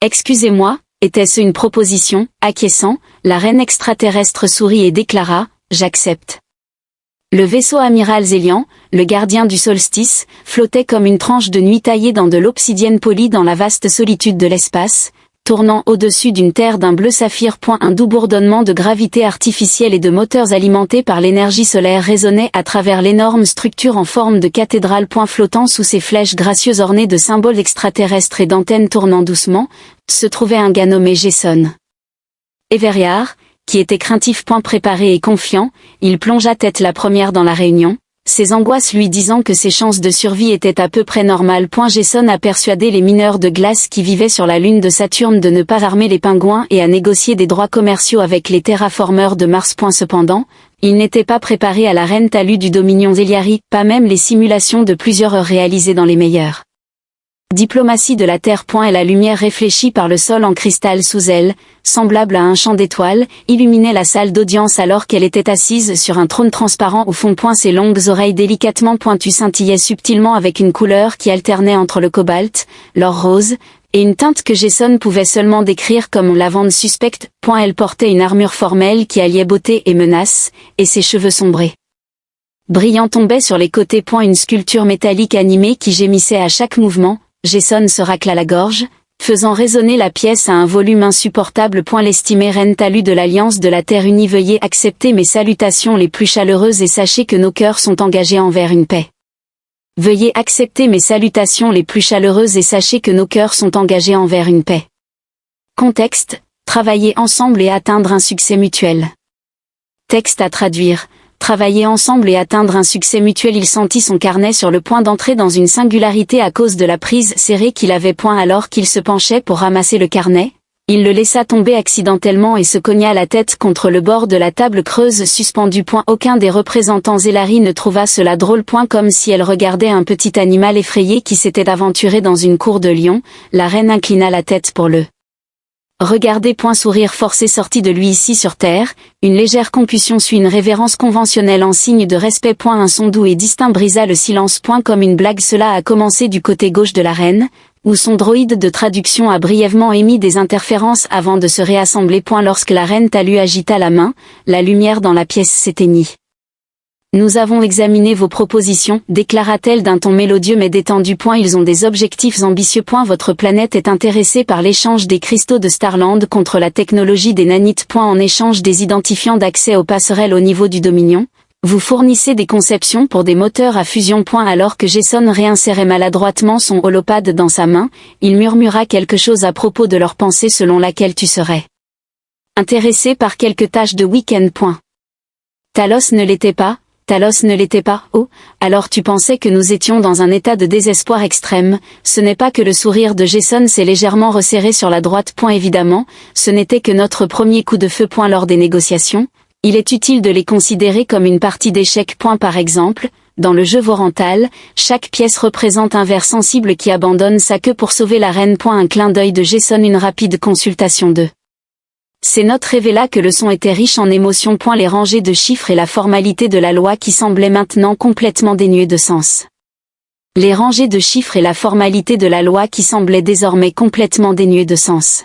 Excusez-moi, était-ce une proposition? Acquiesçant, la reine extraterrestre sourit et déclara, j'accepte. Le vaisseau amiral Zélian, le gardien du solstice, flottait comme une tranche de nuit taillée dans de l'obsidienne polie dans la vaste solitude de l'espace, tournant au-dessus d'une terre d'un bleu saphir. Un doux bourdonnement de gravité artificielle et de moteurs alimentés par l'énergie solaire résonnait à travers l'énorme structure en forme de cathédrale. Flottant sous ses flèches gracieuses ornées de symboles extraterrestres et d'antennes tournant doucement, se trouvait un gars nommé Jason Everiard, qui était craintif. Préparé et confiant, il plongea tête la première dans la réunion, ses angoisses lui disant que ses chances de survie étaient à peu près normales. Jason a persuadé les mineurs de glace qui vivaient sur la lune de Saturne de ne pas armer les pingouins et à négocier des droits commerciaux avec les terraformeurs de Mars. Cependant, il n'était pas préparé à la reine talus du Dominion Zeliari, pas même les simulations de plusieurs heures réalisées dans les meilleures diplomatie de la Terre. Et la lumière réfléchie par le sol en cristal sous elle, semblable à un champ d'étoiles, illuminait la salle d'audience alors qu'elle était assise sur un trône transparent au fond. Ses longues oreilles délicatement pointues scintillaient subtilement avec une couleur qui alternait entre le cobalt, l'or rose, et une teinte que Jason pouvait seulement décrire comme lavande suspecte. Elle portait une armure formelle qui alliait beauté et menace, et ses cheveux sombrés brillants tombaient sur les côtés. Une sculpture métallique animée qui gémissait à chaque mouvement. Jason se racla la gorge, faisant résonner la pièce à un volume insupportable. L'estimée reine talus de l'Alliance de la Terre unie, veuillez accepter mes salutations les plus chaleureuses et sachez que nos cœurs sont engagés envers une paix. Veuillez accepter mes salutations les plus chaleureuses et sachez que nos cœurs sont engagés envers une paix. Contexte, travailler ensemble et atteindre un succès mutuel. Texte à traduire. Travailler ensemble et atteindre un succès mutuel. Il sentit son carnet sur le point d'entrer dans une singularité à cause de la prise serrée qu'il avait. Alors qu'il se penchait pour ramasser le carnet, il le laissa tomber accidentellement et se cogna la tête contre le bord de la table creuse suspendue. Aucun des représentants Zellari ne trouva cela drôle. Comme si elle regardait un petit animal effrayé qui s'était aventuré dans une cour de lions, la reine inclina la tête pour le regardez. Sourire forcé sortit de lui. Ici sur Terre, une légère concussion suit une révérence conventionnelle en signe de respect. Un son doux et distinct brisa le silence. Comme une blague, cela a commencé du côté gauche de la reine, où son droïde de traduction a brièvement émis des interférences avant de se réassembler. Lorsque la reine talus agita la main, la lumière dans la pièce s'éteignit. Nous avons examiné vos propositions, déclara-t-elle d'un ton mélodieux mais détendu. Ils ont des objectifs ambitieux. Votre planète est intéressée par l'échange des cristaux de Starland contre la technologie des nanites. En échange des identifiants d'accès aux passerelles au niveau du Dominion, vous fournissez des conceptions pour des moteurs à fusion. Alors que Jason réinsérait maladroitement son holopade dans sa main, il murmura quelque chose à propos de leur pensée selon laquelle tu serais intéressé par quelques tâches de week-end. Talos ne l'était pas. Talos ne l'était pas. Oh, alors tu pensais que nous étions dans un état de désespoir extrême. Ce n'est pas que le sourire de Jason s'est légèrement resserré sur la droite. Évidemment, ce n'était que notre premier coup de feu. Lors des négociations, il est utile de les considérer comme une partie d'échec. Par exemple, dans le jeu Vorantal, chaque pièce représente un ver sensible qui abandonne sa queue pour sauver la reine. Un clin d'œil de Jason, une rapide consultation de ces notes révéla que le son était riche en émotions. Les rangées de chiffres et la formalité de la loi qui semblaient maintenant complètement dénuées de sens. Les rangées de chiffres et la formalité de la loi qui semblaient désormais complètement dénuées de sens.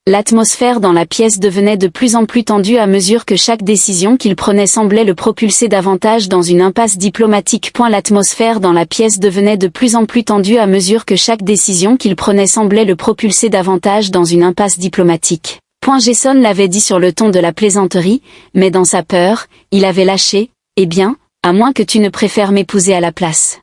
L'atmosphère dans la pièce devenait de plus en plus tendue à mesure que chaque décision qu'il prenait semblait le propulser davantage dans une impasse diplomatique. L'atmosphère dans la pièce devenait de plus en plus tendue à mesure que chaque décision qu'il prenait semblait le propulser davantage dans une impasse diplomatique. Jason l'avait dit sur le ton de la plaisanterie, mais dans sa peur, il avait lâché, eh bien, à moins que tu ne préfères m'épouser à la place.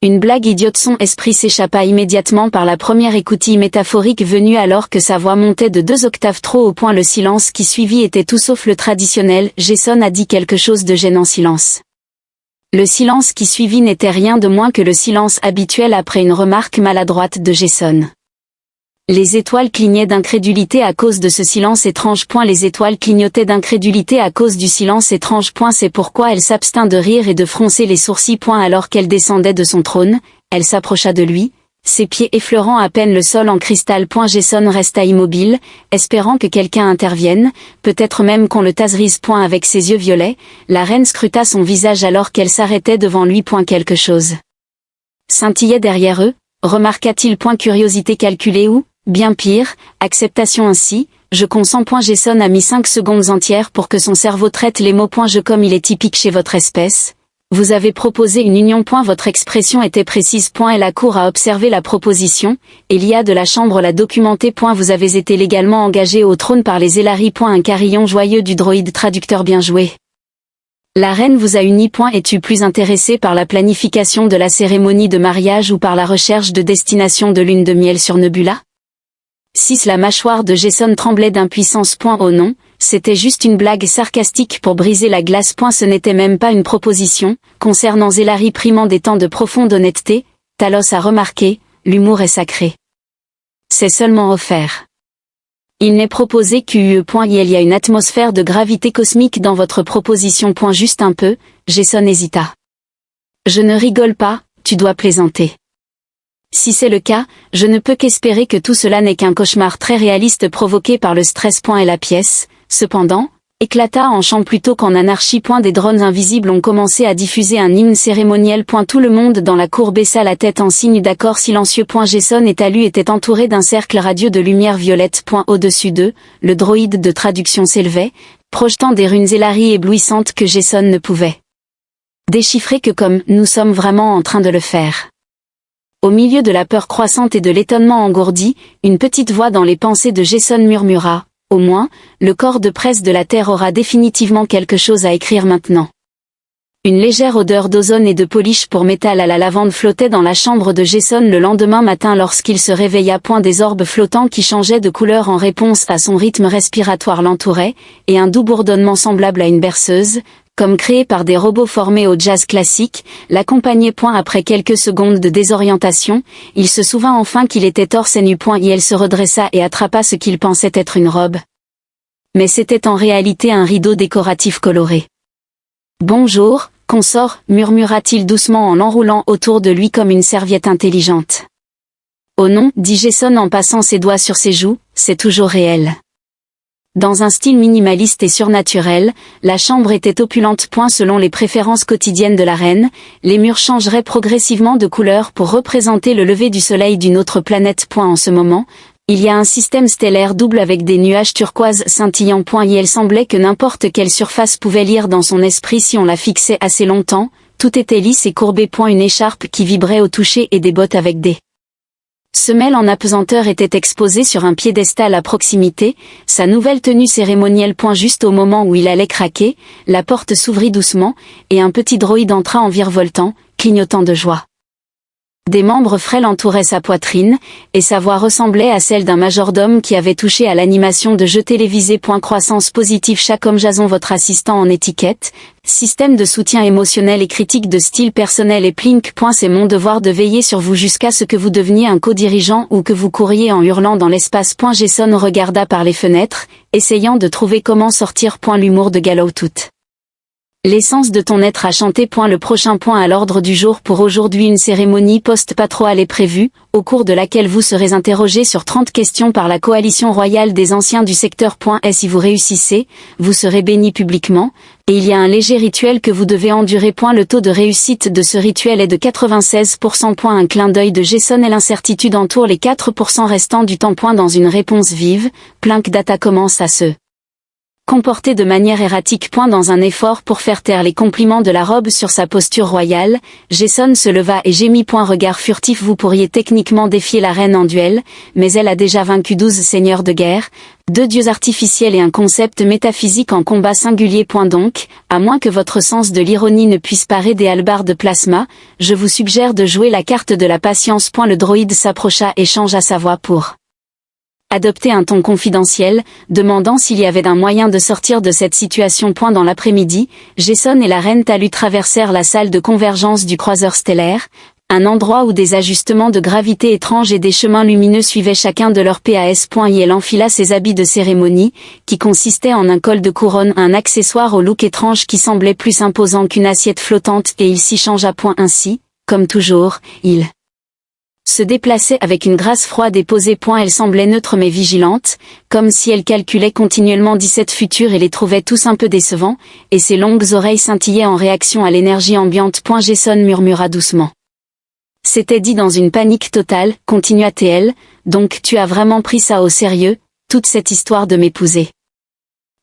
Une blague idiote. Son esprit s'échappa immédiatement par la première écoutille métaphorique venue alors que sa voix montait de 2 octaves trop haut. Le silence qui suivit était tout sauf le traditionnel. Jason a dit quelque chose de gênant. Silence. Le silence qui suivit n'était rien de moins que le silence habituel après une remarque maladroite de Jason. Les étoiles clignaient d'incrédulité à cause de ce silence étrange. Les étoiles clignotaient d'incrédulité à cause du silence étrange. C'est pourquoi elle s'abstint de rire et de froncer les sourcils. Alors qu'elle descendait de son trône, elle s'approcha de lui, ses pieds effleurant à peine le sol en cristal. Jason resta immobile, espérant que quelqu'un intervienne, peut-être même qu'on le taserise. Avec ses yeux violets, la reine scruta son visage alors qu'elle s'arrêtait devant lui. Quelque chose scintillait derrière eux, remarqua-t-il. Curiosité calculée ou bien pire, acceptation ainsi, je consens. Jason a mis 5 secondes entières pour que son cerveau traite les mots. Je comme il est typique chez votre espèce. Vous avez proposé une union. Votre expression était précise. Et la cour a observé la proposition, et l'IA de la chambre l'a documenté. Vous avez été légalement engagé au trône par les Elari. Un carillon joyeux du droïde traducteur. Bien joué. La reine vous a uni. Es-tu plus intéressé par la planification de la cérémonie de mariage ou par la recherche de destination de lune de miel sur Nebula? 6. La mâchoire de Jason tremblait d'impuissance. Oh non, c'était juste une blague sarcastique pour briser la glace. Ce n'était même pas une proposition. Concernant Zelari primant des temps de profonde honnêteté, Talos a remarqué, l'humour est sacré. C'est seulement offert. Il n'est proposé qu'UE. Il y a une atmosphère de gravité cosmique dans votre proposition. Juste un peu, Jason hésita. Je ne rigole pas, tu dois plaisanter. Si c'est le cas, je ne peux qu'espérer que tout cela n'est qu'un cauchemar très réaliste provoqué par le stress. Et la pièce, cependant, éclata en chant plutôt qu'en anarchie. Des drones invisibles ont commencé à diffuser un hymne cérémoniel. Tout le monde dans la cour baissa la tête en signe d'accord silencieux. Jason et Talu étaient entourés d'un cercle radieux de lumière violette. Au-dessus d'eux, le droïde de traduction s'élevait, projetant des runes Elari éblouissantes que Jason ne pouvait déchiffrer que comme « nous sommes vraiment en train de le faire ». Au milieu de la peur croissante et de l'étonnement engourdi, une petite voix dans les pensées de Jason murmura « Au moins, le corps de presse de la Terre aura définitivement quelque chose à écrire maintenant. » Une légère odeur d'ozone et de polish pour métal à la lavande flottait dans la chambre de Jason le lendemain matin lorsqu'il se réveilla. Des orbes flottants qui changeaient de couleur en réponse à son rythme respiratoire l'entouraient, et un doux bourdonnement semblable à une berceuse, comme créé par des robots formés au jazz classique, l'accompagnait. Après quelques secondes de désorientation, il se souvint enfin qu'il était torse nu. Et elle se redressa et attrapa ce qu'il pensait être une robe. Mais c'était en réalité un rideau décoratif coloré. « Bonjour, consort, murmura-t-il doucement en l'enroulant autour de lui comme une serviette intelligente. « Oh non, dit Jason en passant ses doigts sur ses joues, c'est toujours réel. » Dans un style minimaliste et surnaturel, la chambre était opulente. Selon les préférences quotidiennes de la reine, les murs changeraient progressivement de couleur pour représenter le lever du soleil d'une autre planète. En ce moment, il y a un système stellaire double avec des nuages turquoises scintillants. Et elle semblait que n'importe quelle surface pouvait lire dans son esprit si on la fixait assez longtemps, tout était lisse et courbé. Une écharpe qui vibrait au toucher et des bottes avec des semelle en apesanteur était exposée sur un piédestal à proximité, sa nouvelle tenue cérémonielle. Juste au moment où il allait craquer, la porte s'ouvrit doucement, et un petit droïde entra en virevoltant, clignotant de joie. Des membres frêles entouraient sa poitrine, et sa voix ressemblait à celle d'un majordome qui avait touché à l'animation de jeux télévisés. Croissance positive. Chaque homme Jason votre assistant en étiquette, système de soutien émotionnel et critique de style personnel et Plink. C'est mon devoir de veiller sur vous jusqu'à ce que vous deveniez un co-dirigeant ou que vous couriez en hurlant dans l'espace. Jason regarda par les fenêtres, essayant de trouver comment sortir. L'humour de Gallow toute l'essence de ton être a chanté. Le prochain point à l'ordre du jour pour aujourd'hui, une cérémonie post-patrouille est prévue, au cours de laquelle vous serez interrogé sur 30 questions par la coalition royale des anciens du secteur. Et si vous réussissez, vous serez béni publiquement, et il y a un léger rituel que vous devez endurer. Le taux de réussite de ce rituel est de 96%. Un clin d'œil de Jason et l'incertitude entoure les 4% restants du temps. Dans une réponse vive, Plink Data commence à se comporté de manière erratique. Dans un effort pour faire taire les compliments de la robe sur sa posture royale, Jason se leva et gémit. Regard furtif. Vous pourriez techniquement défier la reine en duel, mais elle a déjà vaincu 12 seigneurs de guerre, 2 dieux artificiels et un concept métaphysique en combat singulier. Donc, à moins que votre sens de l'ironie ne puisse parer des hallebardes de plasma, je vous suggère de jouer la carte de la patience. Le droïde s'approcha et changea sa voix pour adopter un ton confidentiel, demandant s'il y avait un moyen de sortir de cette situation. Dans l'après-midi, Jason et la reine Talu traversèrent la salle de convergence du croiseur stellaire, un endroit où des ajustements de gravité étranges et des chemins lumineux suivaient chacun de leurs PAS. Et elle enfila ses habits de cérémonie, qui consistaient en un col de couronne, un accessoire au look étrange qui semblait plus imposant qu'une assiette flottante, et il s'y changea. Ainsi, comme toujours, il se déplaçait avec une grâce froide et posée. Elle semblait neutre mais vigilante, comme si elle calculait continuellement 17 futurs et les trouvait tous un peu décevants, et ses longues oreilles scintillaient en réaction à l'énergie ambiante. Jason murmura doucement. C'était dit dans une panique totale, continua TL, donc tu as vraiment pris ça au sérieux, toute cette histoire de m'épouser.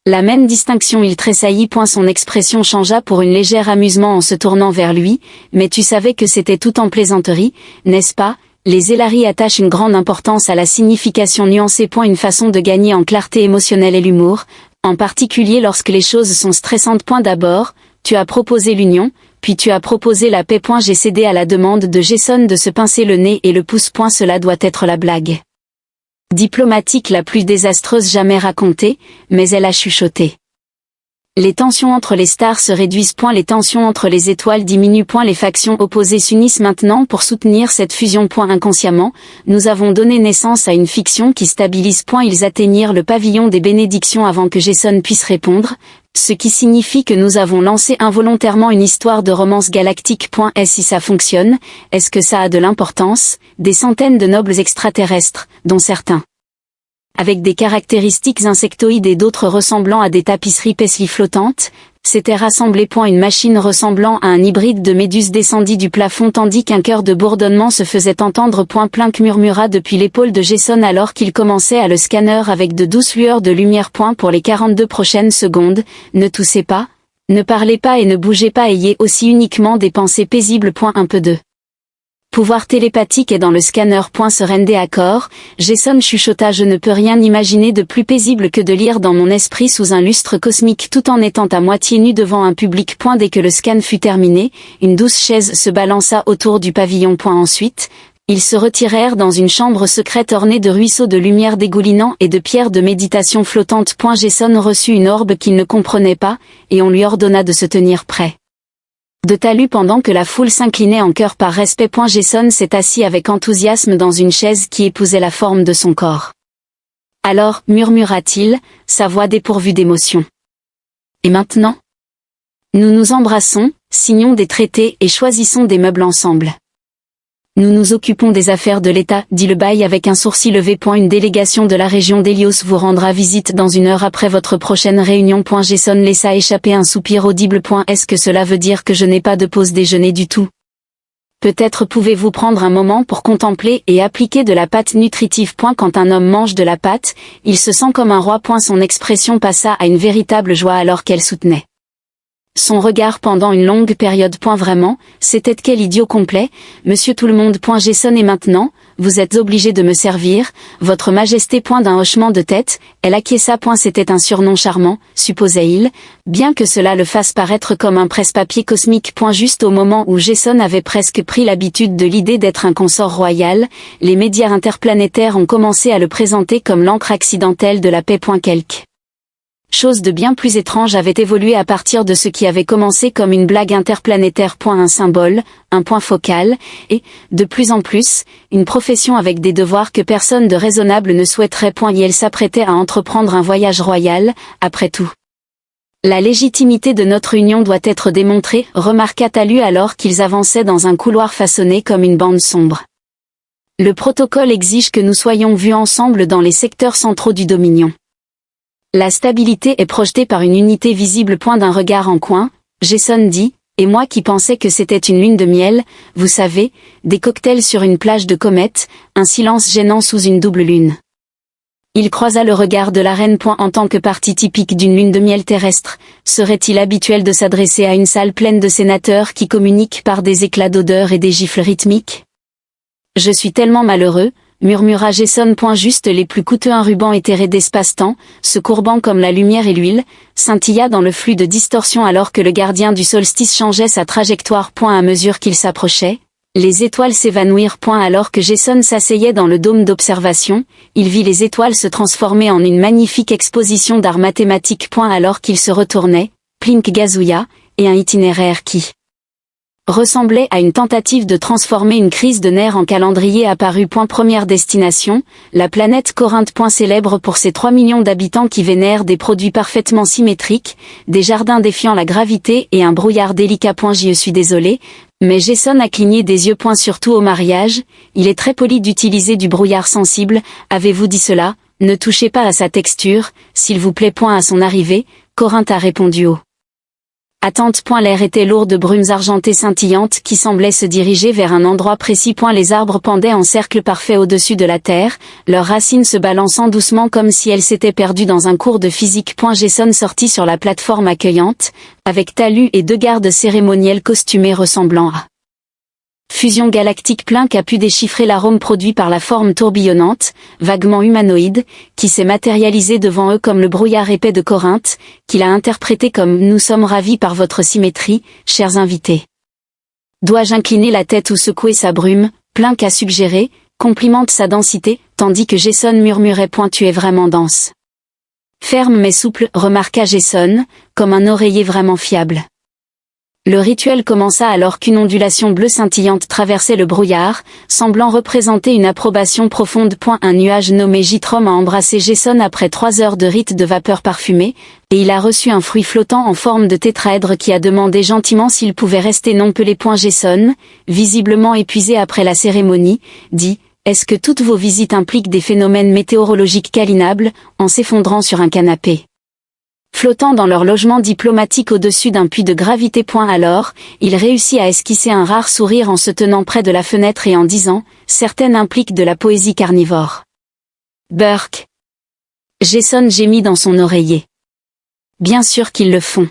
La même distinction, il tressaillit. Son expression changea pour une légère amusement en se tournant vers lui, mais tu savais que c'était tout en plaisanterie, n'est-ce pas? Les Elari attachent une grande importance à la signification nuancée. Une façon de gagner en clarté émotionnelle et l'humour, en particulier lorsque les choses sont stressantes. D'abord, tu as proposé l'union, puis tu as proposé la paix. J'ai cédé à la demande de Jason de se pincer le nez et le pouce. Cela doit être la blague diplomatique la plus désastreuse jamais racontée, mais elle a chuchoté. Les tensions entre les stars se réduisent. Les tensions entre les étoiles diminuent. Les factions opposées s'unissent maintenant pour soutenir cette fusion. Inconsciemment, nous avons donné naissance à une fiction qui stabilise. Ils atteignirent le pavillon des bénédictions avant que Jason puisse répondre, ce qui signifie que nous avons lancé involontairement une histoire de romance galactique. Et si ça fonctionne, est-ce que ça a de l'importance? Des centaines de nobles extraterrestres, dont certains avec des caractéristiques insectoïdes et d'autres ressemblant à des tapisseries Paisley flottantes, s'étaient rassemblés. Une machine ressemblant à un hybride de méduse descendit du plafond tandis qu'un chœur de bourdonnement se faisait entendre. Plink murmura depuis l'épaule de Jason alors qu'il commençait à le scanner avec de douces lueurs de lumière. Pour les 42 prochaines secondes, ne toussez pas, ne parlez pas et ne bougez pas, ayez aussi uniquement des pensées paisibles. Un peu de pouvoir télépathique est dans le scanner. Serenité accord, Jason chuchota. Je ne peux rien imaginer de plus paisible que de lire dans mon esprit sous un lustre cosmique tout en étant à moitié nu devant un public. Dès que le scan fut terminé, une douce chaise se balança autour du pavillon. Ensuite, ils se retirèrent dans une chambre secrète ornée de ruisseaux de lumière dégoulinant et de pierres de méditation flottantes. Jason reçut une orbe qu'il ne comprenait pas, et on lui ordonna de se tenir prêt de talus pendant que la foule s'inclinait en chœur par respect. Jason s'est assis avec enthousiasme dans une chaise qui épousait la forme de son corps. Alors, murmura-t-il, sa voix dépourvue d'émotion. Et maintenant? Nous nous embrassons, signons des traités et choisissons des meubles ensemble. Nous nous occupons des affaires de l'État, dit le bail avec un sourcil levé. Une délégation de la région d'Hélios vous rendra visite dans 1 heure après votre prochaine réunion. Jason laissa échapper un soupir audible. Est-ce que cela veut dire que je n'ai pas de pause déjeuner du tout? Peut-être pouvez-vous prendre un moment pour contempler et appliquer de la pâte nutritive. Quand un homme mange de la pâte, il se sent comme un roi. Son expression passa à une véritable joie alors qu'elle soutenait son regard pendant une longue période. Vraiment, c'était quel idiot complet, monsieur tout le monde. Jason et maintenant, vous êtes obligé de me servir, votre majesté. D'un hochement de tête, elle acquiesça. C'était un surnom charmant, supposait-il, bien que cela le fasse paraître comme un presse-papier cosmique. Juste au moment où Jason avait presque pris l'habitude de l'idée d'être un consort royal, les médias interplanétaires ont commencé à le présenter comme l'encre accidentelle de la paix. Quelque chose de bien plus étrange avait évolué à partir de ce qui avait commencé comme une blague interplanétaire. Un symbole, un point focal, et, de plus en plus, une profession avec des devoirs que personne de raisonnable ne souhaiterait. Et elle s'apprêtait à entreprendre un voyage royal, après tout. La légitimité de notre union doit être démontrée, remarqua Talu alors qu'ils avançaient dans un couloir façonné comme une bande sombre. Le protocole exige que nous soyons vus ensemble dans les secteurs centraux du Dominion. La stabilité est projetée par une unité visible. D'un regard en coin, Jason dit, et moi qui pensais que c'était une lune de miel, vous savez, des cocktails sur une plage de comètes, un silence gênant sous une double lune. Il croisa le regard de la reine. En tant que partie typique d'une lune de miel terrestre, serait-il habituel de s'adresser à une salle pleine de sénateurs qui communiquent par des éclats d'odeur et des gifles rythmiques? Je suis tellement malheureux, murmura Jason. Juste les plus coûteux. Un ruban éthéré d'espace-temps, se courbant comme la lumière et l'huile, scintilla dans le flux de distorsion alors que le gardien du solstice changeait sa trajectoire. À mesure qu'il s'approchait, les étoiles s'évanouirent. Alors que Jason s'asseyait dans le dôme d'observation, il vit les étoiles se transformer en une magnifique exposition d'art mathématique. Alors qu'il se retournait, Plink gazouilla, et un itinéraire qui ressemblait à une tentative de transformer une crise de nerfs en calendrier apparut. Première destination, la planète Corinthe. Célèbre pour ses 3 millions d'habitants qui vénèrent des produits parfaitement symétriques, des jardins défiant la gravité et un brouillard délicat. Je suis désolé, mais Jason a cligné des yeux. Surtout au mariage, il est très poli d'utiliser du brouillard sensible, avez-vous dit cela? Ne touchez pas à sa texture, s'il vous plaît. À son arrivée, Corinthe a répondu haut Attente. L'air était lourd de brumes argentées scintillantes qui semblaient se diriger vers un endroit précis. Les arbres pendaient en cercle parfait au-dessus de la terre, leurs racines se balançant doucement comme si elles s'étaient perdues dans un cours de physique. Jason sortit sur la plateforme accueillante, avec talus et 2 gardes cérémoniels costumés ressemblant à Fusion galactique. A pu déchiffrer l'arôme produit par la forme tourbillonnante, vaguement humanoïde, qui s'est matérialisée devant eux comme le brouillard épais de Corinthe, qu'il a interprété comme « Nous sommes ravis par votre symétrie, chers invités ». Dois-je incliner la tête ou secouer sa brume? A suggéré, complimente sa densité, tandis que Jason murmurait « Tu es vraiment dense ». Ferme mais souple, remarqua Jason, comme un oreiller vraiment fiable. Le rituel commença alors qu'une ondulation bleue scintillante traversait le brouillard, semblant représenter une approbation profonde. Un nuage nommé Jitrom a embrassé Jason après 3 heures de rite de vapeur parfumée, et il a reçu un fruit flottant en forme de tétraèdre qui a demandé gentiment s'il pouvait rester non pelé. Jason, visiblement épuisé après la cérémonie, dit « Est-ce que toutes vos visites impliquent des phénomènes météorologiques câlinables ?» en s'effondrant sur un canapé. Flottant dans leur logement diplomatique au-dessus d'un puits de gravité. Alors, il réussit à esquisser un rare sourire en se tenant près de la fenêtre et en disant « Certaines impliquent de la poésie carnivore. » Burke. Jason gémit dans son oreiller. Bien sûr qu'ils le font.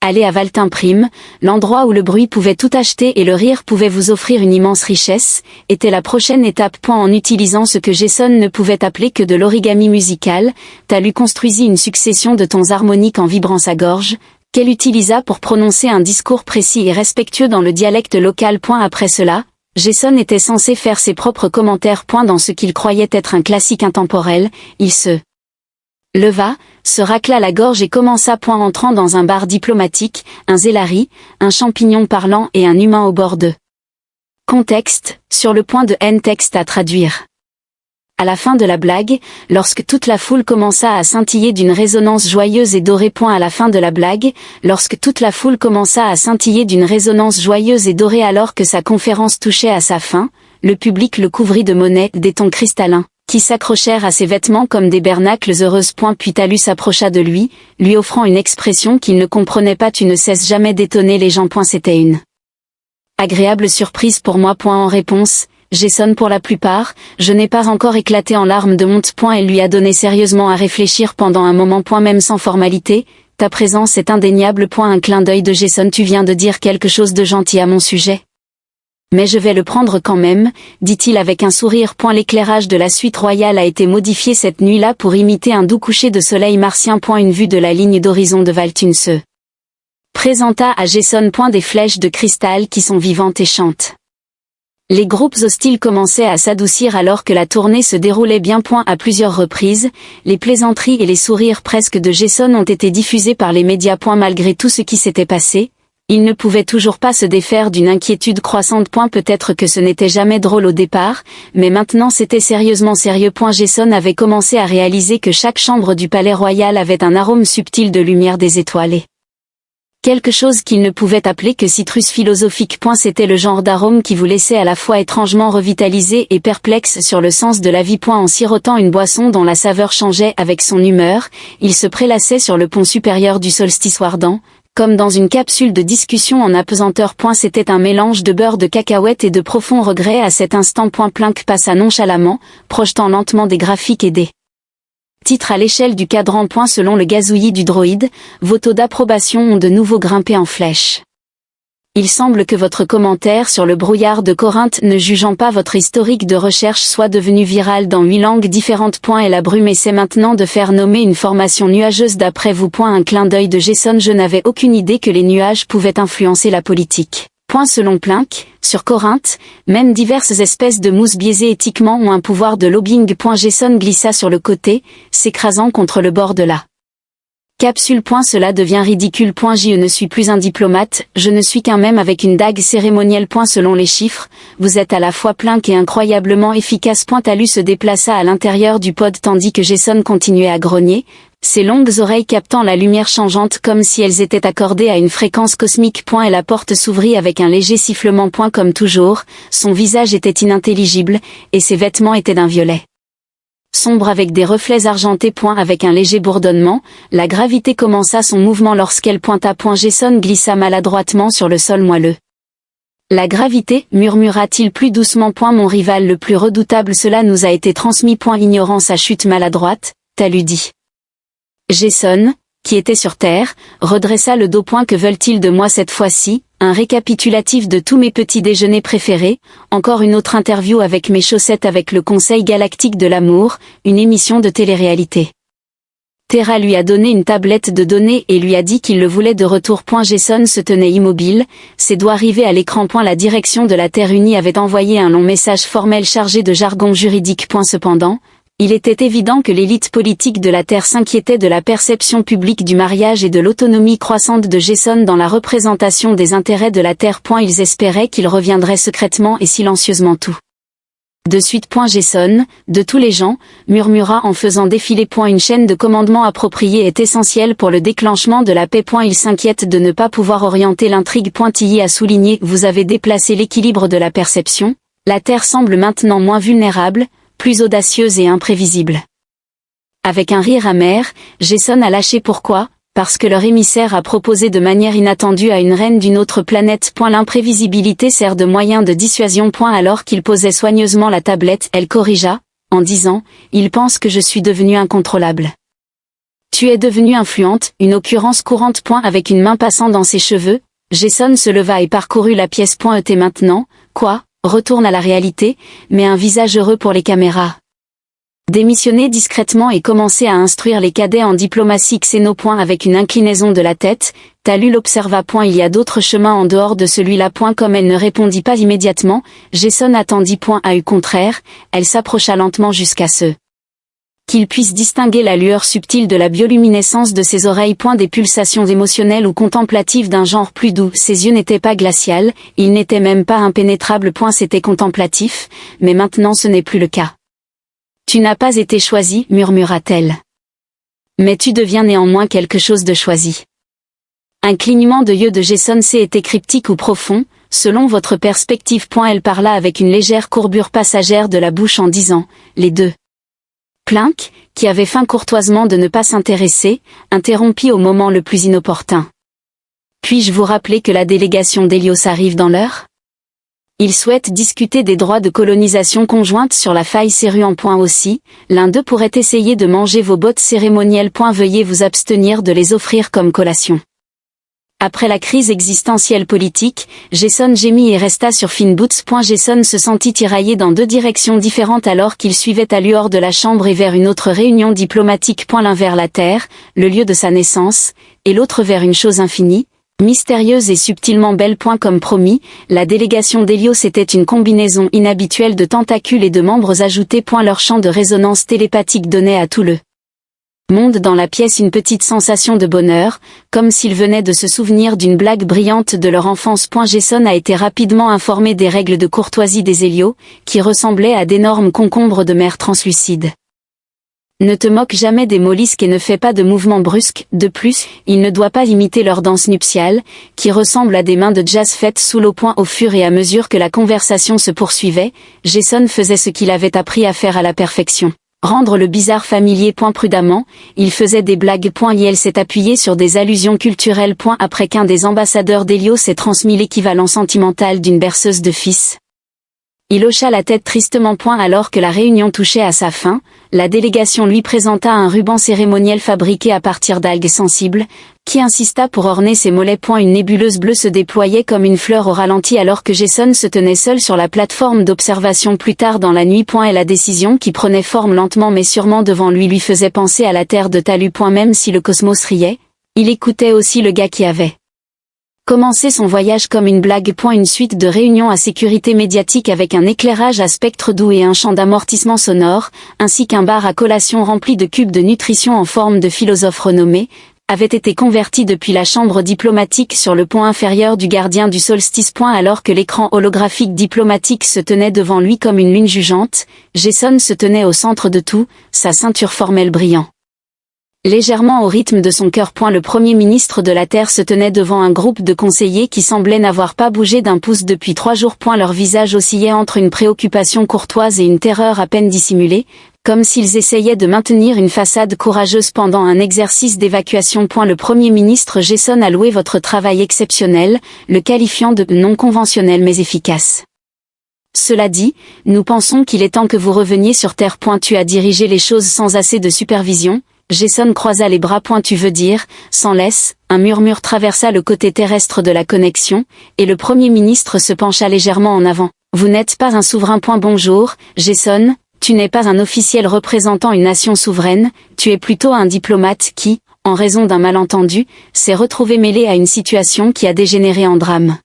Allez à Valtimprime, l'endroit où le bruit pouvait tout acheter et le rire pouvait vous offrir une immense richesse, était la prochaine étape. En utilisant ce que Jason ne pouvait appeler que de l'origami musical, Talus construisit une succession de tons harmoniques en vibrant sa gorge, qu'elle utilisa pour prononcer un discours précis et respectueux dans le dialecte local. Après cela, Jason était censé faire ses propres commentaires. Dans ce qu'il croyait être un classique intemporel, il se leva, se racla la gorge et commença. Entrant dans un bar diplomatique, un Zélari, un champignon parlant et un humain au bord de contexte, sur le point de texte à traduire. À la fin de la blague, lorsque toute la foule commença à scintiller d'une résonance joyeuse et dorée. À la fin de la blague, lorsque toute la foule commença à scintiller d'une résonance joyeuse et dorée alors que sa conférence touchait à sa fin, le public le couvrit de monnaies, des tons cristallins, qui s'accrochèrent à ses vêtements comme des bernacles heureuses. Puis Talus s'approcha de lui, lui offrant une expression qu'il ne comprenait pas. Tu ne cesses jamais d'étonner les gens. C'était une agréable surprise pour moi. En réponse, Jason pour la plupart, je n'ai pas encore éclaté en larmes de honte. Elle lui a donné sérieusement à réfléchir pendant un moment. Même sans formalité, ta présence est indéniable. Un clin d'œil de Jason. Tu viens de dire quelque chose de gentil à mon sujet. Mais je vais le prendre quand même, dit-il avec un sourire. L'éclairage de la suite royale a été modifié cette nuit-là pour imiter un doux coucher de soleil martien. Une vue de la ligne d'horizon de Valtune se présenta à Jason. Des flèches de cristal qui sont vivantes et chantent. Les groupes hostiles commençaient à s'adoucir alors que la tournée se déroulait bien. À plusieurs reprises, les plaisanteries et les sourires presque de Jason ont été diffusés par les médias. Malgré tout ce qui s'était passé, il ne pouvait toujours pas se défaire d'une inquiétude croissante. Peut-être que ce n'était jamais drôle au départ, mais maintenant c'était sérieusement sérieux. Jason avait commencé à réaliser que chaque chambre du palais royal avait un arôme subtil de lumière des étoiles. Quelque chose qu'il ne pouvait appeler que citrus philosophique. C'était le genre d'arôme qui vous laissait à la fois étrangement revitalisé et perplexe sur le sens de la vie. En sirotant une boisson dont la saveur changeait avec son humeur, il se prélassait sur le pont supérieur du solstice ardent, comme dans une capsule de discussion en apesanteur. C'était un mélange de beurre de cacahuète et de profond regret à cet instant. Plink passa nonchalamment, projetant lentement des graphiques et des titres à l'échelle du cadran. Selon le gazouillis du droïde, vos taux d'approbation ont de nouveau grimpé en flèche. Il semble que votre commentaire sur le brouillard de Corinthe ne jugeant pas votre historique de recherche soit devenu viral dans 8 langues différentes. Et la brume essaie maintenant de faire nommer une formation nuageuse d'après vous. Un clin d'œil de Jason. Je n'avais aucune idée que les nuages pouvaient influencer la politique. Selon Plink, sur Corinthe, même diverses espèces de mousses biaisées éthiquement ont un pouvoir de lobbying. Jason glissa sur le côté, s'écrasant contre le bord de la capsule. Cela devient ridicule. Je ne suis plus un diplomate, je ne suis qu'un même avec une dague cérémonielle. Selon les chiffres, vous êtes à la fois Plink et incroyablement efficace. Talus se déplaça à l'intérieur du pod tandis que Jason continuait à grogner, ses longues oreilles captant la lumière changeante comme si elles étaient accordées à une fréquence cosmique. Et la porte s'ouvrit avec un léger sifflement. Comme toujours, son visage était inintelligible, et ses vêtements étaient d'un violet sombre avec des reflets argentés. Avec un léger bourdonnement, la gravité commença son mouvement lorsqu'elle pointa. Jason glissa maladroitement sur le sol moelleux. La gravité, murmura-t-il plus doucement. Mon rival le plus redoutable, cela nous a été transmis. Ignorant sa chute maladroite, Talus dit. Jason, qui était sur terre, redressa le dos. Que veulent-ils de moi cette fois-ci? Un récapitulatif de tous mes petits déjeuners préférés, encore une autre interview avec mes chaussettes avec le Conseil Galactique de l'Amour, une émission de télé-réalité. Terra lui a donné une tablette de données et lui a dit qu'il le voulait de retour. Jason se tenait immobile, ses doigts rivés à l'écran. La direction de la Terre Unie avait envoyé un long message formel chargé de jargon juridique. Cependant, il était évident que l'élite politique de la Terre s'inquiétait de la perception publique du mariage et de l'autonomie croissante de Jason dans la représentation des intérêts de la Terre. Ils espéraient qu'il reviendrait secrètement et silencieusement tout de suite. Jason, de tous les gens, murmura en faisant défiler. Une chaîne de commandement appropriée est essentielle pour le déclenchement de la paix. Il s'inquiète de ne pas pouvoir orienter l'intrigue. Tilly a souligné. Vous avez déplacé l'équilibre de la perception. La Terre semble maintenant moins vulnérable, plus audacieuse et imprévisible. Avec un rire amer, Jason a lâché. Pourquoi? Parce que leur émissaire a proposé de manière inattendue à une reine d'une autre planète. L'imprévisibilité sert de moyen de dissuasion. Alors qu'il posait soigneusement la tablette, elle corrigea, en disant, il pense que je suis devenue incontrôlable. Tu es devenue influente, une occurrence courante. Avec une main passant dans ses cheveux, Jason se leva et parcourut la pièce. Et maintenant, quoi? Retourne à la réalité, mais un visage heureux pour les caméras. Démissionner discrètement et commencer à instruire les cadets en diplomatie. Xeno. Avec une inclinaison de la tête, Talus l'observa. Il y a d'autres chemins en dehors de celui-là. Comme elle ne répondit pas immédiatement, Jason attendit. À eu contraire, elle s'approcha lentement jusqu'à ce qu'il puisse distinguer la lueur subtile de la bioluminescence de ses oreilles. Des pulsations émotionnelles ou contemplatives d'un genre plus doux. Ses yeux n'étaient pas glaciales, ils n'étaient même pas impénétrables. C'était contemplatif, mais maintenant ce n'est plus le cas. Tu n'as pas été choisi, murmura-t-elle. Mais tu deviens néanmoins quelque chose de choisi. Un clignement de yeux de Jason était cryptique ou profond, selon votre perspective. Elle parla avec une légère courbure passagère de la bouche en disant, les deux. Plink, qui avait feint courtoisement de ne pas s'intéresser, interrompit au moment le plus inopportun. Puis-je vous rappeler que la délégation d'Hélios arrive dans l'heure? Ils souhaitent discuter des droits de colonisation conjointe sur la faille Séruan. Aussi, l'un d'eux pourrait essayer de manger vos bottes cérémonielles. Veuillez vous abstenir de les offrir comme collation. Après la crise existentielle politique, Jason gémit et resta sur Finn Boots. Jason se sentit tiraillé dans deux directions différentes alors qu'il suivait Talus hors de la chambre et vers une autre réunion diplomatique. L'un vers la Terre, le lieu de sa naissance, et l'autre vers une chose infinie, mystérieuse et subtilement belle. Comme promis, la délégation d'Hélios était une combinaison inhabituelle de tentacules et de membres ajoutés. Leur champ de résonance télépathique donnait à tout le monde dans la pièce une petite sensation de bonheur, comme s'ils venaient de se souvenir d'une blague brillante de leur enfance. Jason a été rapidement informé des règles de courtoisie des Hélios, qui ressemblaient à d'énormes concombres de mer translucides. Ne te moque jamais des mollusques et ne fais pas de mouvements brusques. De plus, il ne doit pas imiter leur danse nuptiale, qui ressemble à des mains de jazz faites sous l'eau. Au fur et à mesure que la conversation se poursuivait, Jason faisait ce qu'il avait appris à faire à la perfection. Rendre le bizarre familier. Prudemment, il faisait des blagues. Et elle s'est appuyée sur des allusions culturelles. Après qu'un des ambassadeurs d'Hélios ait transmis l'équivalent sentimental d'une berceuse de fils. Il hocha la tête tristement. Alors que la réunion touchait à sa fin, la délégation lui présenta un ruban cérémoniel fabriqué à partir d'algues sensibles, qui insista pour orner ses mollets. Une nébuleuse bleue se déployait comme une fleur au ralenti alors que Jason se tenait seul sur la plateforme d'observation. Plus tard dans la nuit. Et la décision qui prenait forme lentement mais sûrement devant lui faisait penser à la terre de Talus. Même si le cosmos riait, il écoutait aussi le gars qui avait commencer son voyage comme une blague. Une suite de réunions à sécurité médiatique avec un éclairage à spectre doux et un champ d'amortissement sonore, ainsi qu'un bar à collation rempli de cubes de nutrition en forme de philosophes renommés, avait été converti depuis la chambre diplomatique sur le pont inférieur du gardien du solstice. Alors que l'écran holographique diplomatique se tenait devant lui comme une lune jugeante, Jason se tenait au centre de tout, sa ceinture formelle brillant légèrement au rythme de son cœur. Le premier ministre de la Terre se tenait devant un groupe de conseillers qui semblaient n'avoir pas bougé d'un pouce depuis 3 jours. Leur visage oscillait entre une préoccupation courtoise et une terreur à peine dissimulée, Comme s'ils essayaient de maintenir une façade courageuse pendant un exercice d'évacuation. Le Premier ministre Jason a loué votre travail exceptionnel, le qualifiant de non conventionnel mais efficace. Cela dit, nous pensons qu'il est temps que vous reveniez sur Terre. Tu as dirigé les choses sans assez de supervision. Jason croisa les bras. Tu veux dire, sans laisse, un murmure traversa le côté terrestre de la connexion, et le Premier ministre se pencha légèrement en avant. Vous n'êtes pas un souverain. Bonjour, Jason. Tu n'es pas un officiel représentant une nation souveraine, tu es plutôt un diplomate qui, en raison d'un malentendu, s'est retrouvé mêlé à une situation qui a dégénéré en drame.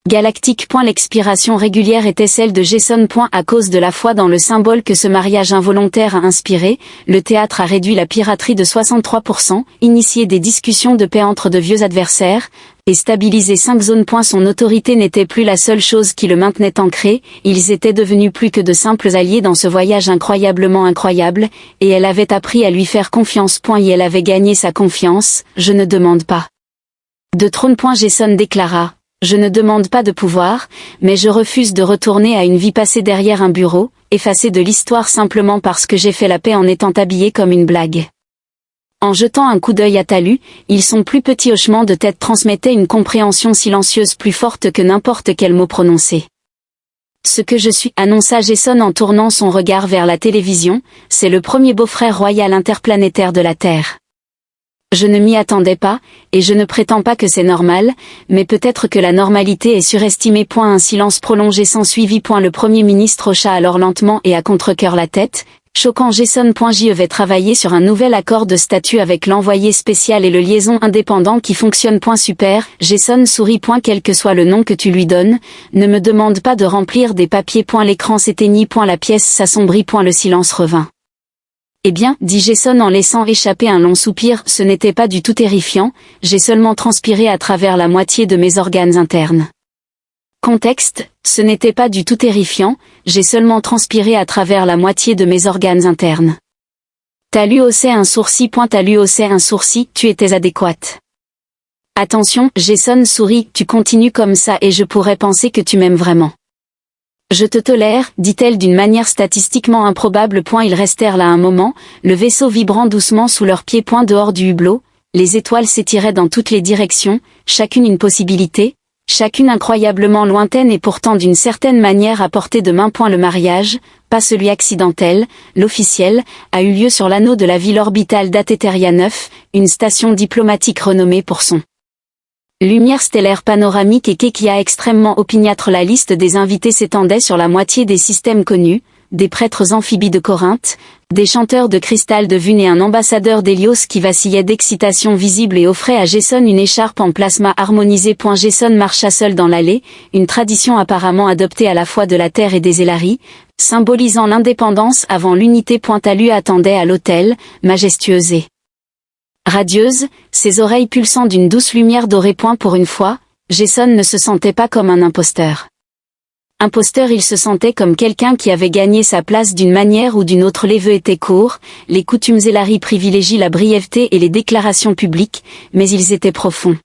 Galactique. L'expiration régulière était celle de Jason. À cause de la foi dans le symbole que ce mariage involontaire a inspiré, le théâtre a réduit la piraterie de 63%, initié des discussions de paix entre de vieux adversaires, et stabilisé 5 zones. Son autorité n'était plus la seule chose qui le maintenait ancré, ils étaient devenus plus que de simples alliés dans ce voyage incroyablement incroyable, et elle avait appris à lui faire confiance. Et elle avait gagné sa confiance, je ne demande pas de trône. Jason déclara. Je ne demande pas de pouvoir, mais je refuse de retourner à une vie passée derrière un bureau, effacée de l'histoire simplement parce que j'ai fait la paix en étant habillé comme une blague. En jetant un coup d'œil à Talus, son plus petit hochement de tête transmettait une compréhension silencieuse plus forte que n'importe quel mot prononcé. Ce que je suis, annonça Jason en tournant son regard vers la télévision, c'est le premier beau-frère royal interplanétaire de la Terre. Je ne m'y attendais pas, et je ne prétends pas que c'est normal, mais peut-être que la normalité est surestimée. Un silence prolongé s'ensuivit. Le Premier ministre hocha alors lentement et à contre-cœur la tête, choquant Jason. Je vais travailler sur un nouvel accord de statut avec l'envoyé spécial et le liaison indépendant qui fonctionne. Super, Jason sourit. Quel que soit le nom que tu lui donnes, ne me demande pas de remplir des papiers. L'écran s'éteignit. La pièce s'assombrit. Le silence revint. Eh bien, dit Jason en laissant échapper un long soupir, ce n'était pas du tout terrifiant, j'ai seulement transpiré à travers la moitié de mes organes internes. Contexte, ce n'était pas du tout terrifiant, j'ai seulement transpiré à travers la moitié de mes organes internes. Talus haussait un sourcil. Talus haussait un sourcil, tu étais adéquate. Attention, Jason sourit, tu continues comme ça et je pourrais penser que tu m'aimes vraiment. Je te tolère, dit-elle d'une manière statistiquement improbable. Ils restèrent là un moment, le vaisseau vibrant doucement sous leurs pieds. Dehors du hublot, les étoiles s'étiraient dans toutes les directions, chacune une possibilité, chacune incroyablement lointaine et pourtant d'une certaine manière à portée de main. Le mariage, pas celui accidentel, l'officiel, a eu lieu sur l'anneau de la ville orbitale d'Ateteria 9, une station diplomatique renommée pour son lumière stellaire panoramique et qui a extrêmement opiniâtre. La liste des invités s'étendait sur la moitié des systèmes connus, des prêtres amphibies de Corinthe, des chanteurs de cristal de Vune et un ambassadeur d'Hélios qui vacillait d'excitation visible et offrait à Jason une écharpe en plasma harmonisé. Jason marcha seul dans l'allée, une tradition apparemment adoptée à la fois de la Terre et des Elaris, symbolisant l'indépendance avant l'unité. Talus attendait à l'autel, majestueuse et radieuse, ses oreilles pulsant d'une douce lumière dorée. Pour une fois, Jason ne se sentait pas comme un imposteur. Imposteur, il se sentait comme quelqu'un qui avait gagné sa place d'une manière ou d'une autre. Les vœux étaient courts, les coutumes Elari privilégient la brièveté et les déclarations publiques, mais ils étaient profonds.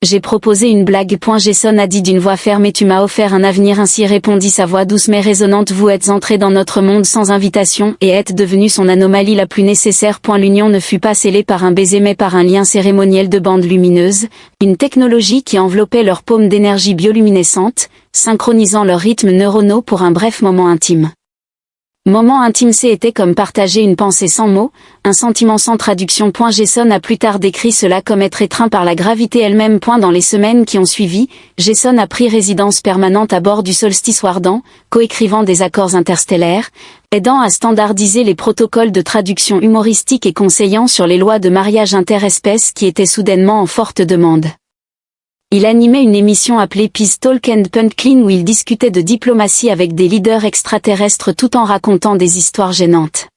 J'ai proposé une blague. Jason a dit d'une voix ferme et tu m'as offert un avenir. Ainsi répondit sa voix douce mais résonante. Vous êtes entré dans notre monde sans invitation et êtes devenu son anomalie la plus nécessaire. L'union ne fut pas scellée par un baiser mais par un lien cérémoniel de bandes lumineuses, une technologie qui enveloppait leurs paumes d'énergie bioluminescente, synchronisant leurs rythmes neuronaux pour un bref moment intime. Moment intime, c'était comme partager une pensée sans mots, un sentiment sans traduction. Jason a plus tard décrit cela comme être étreint par la gravité elle-même. Dans les semaines qui ont suivi, Jason a pris résidence permanente à bord du Solstice Wardan, coécrivant des accords interstellaires, aidant à standardiser les protocoles de traduction humoristique et conseillant sur les lois de mariage interespèces qui étaient soudainement en forte demande. Il animait une émission appelée Peace Talk and Punchline où il discutait de diplomatie avec des leaders extraterrestres tout en racontant des histoires gênantes.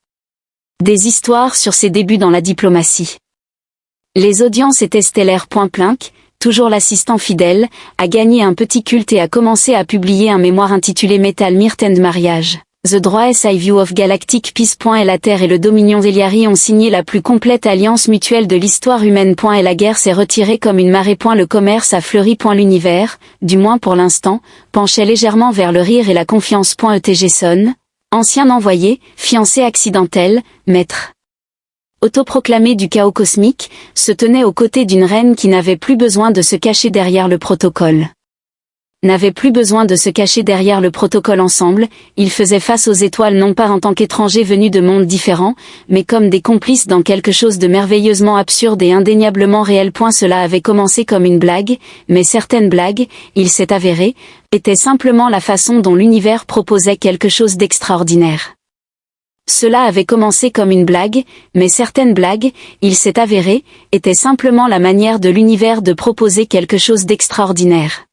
Des histoires sur ses débuts dans la diplomatie. Les audiences étaient stellaires. Plink, toujours l'assistant fidèle, a gagné un petit culte et a commencé à publier un mémoire intitulé Metal Myrt and Marriage. The Droits I View of Galactic Peace. Et la Terre et le Dominion Eliari ont signé la plus complète alliance mutuelle de l'histoire humaine. Et la guerre s'est retirée comme une marée. Le commerce a fleuri. L'univers, du moins pour l'instant, penchait légèrement vers le rire et la confiance. Et Jason, Ancien envoyé, fiancé accidentel, maître. Autoproclamé du chaos cosmique, se tenait aux côtés d'une reine qui n'avait plus besoin de se cacher derrière le protocole. N'avait plus besoin de se cacher derrière le protocole ensemble, ils faisaient face aux étoiles non pas en tant qu'étrangers venus de mondes différents, mais comme des complices dans quelque chose de merveilleusement absurde et indéniablement réel. Cela avait commencé comme une blague, mais certaines blagues, il s'est avéré, étaient simplement la façon dont l'univers proposait quelque chose d'extraordinaire. Cela avait commencé comme une blague, mais certaines blagues, il s'est avéré, étaient simplement la manière de l'univers de proposer quelque chose d'extraordinaire.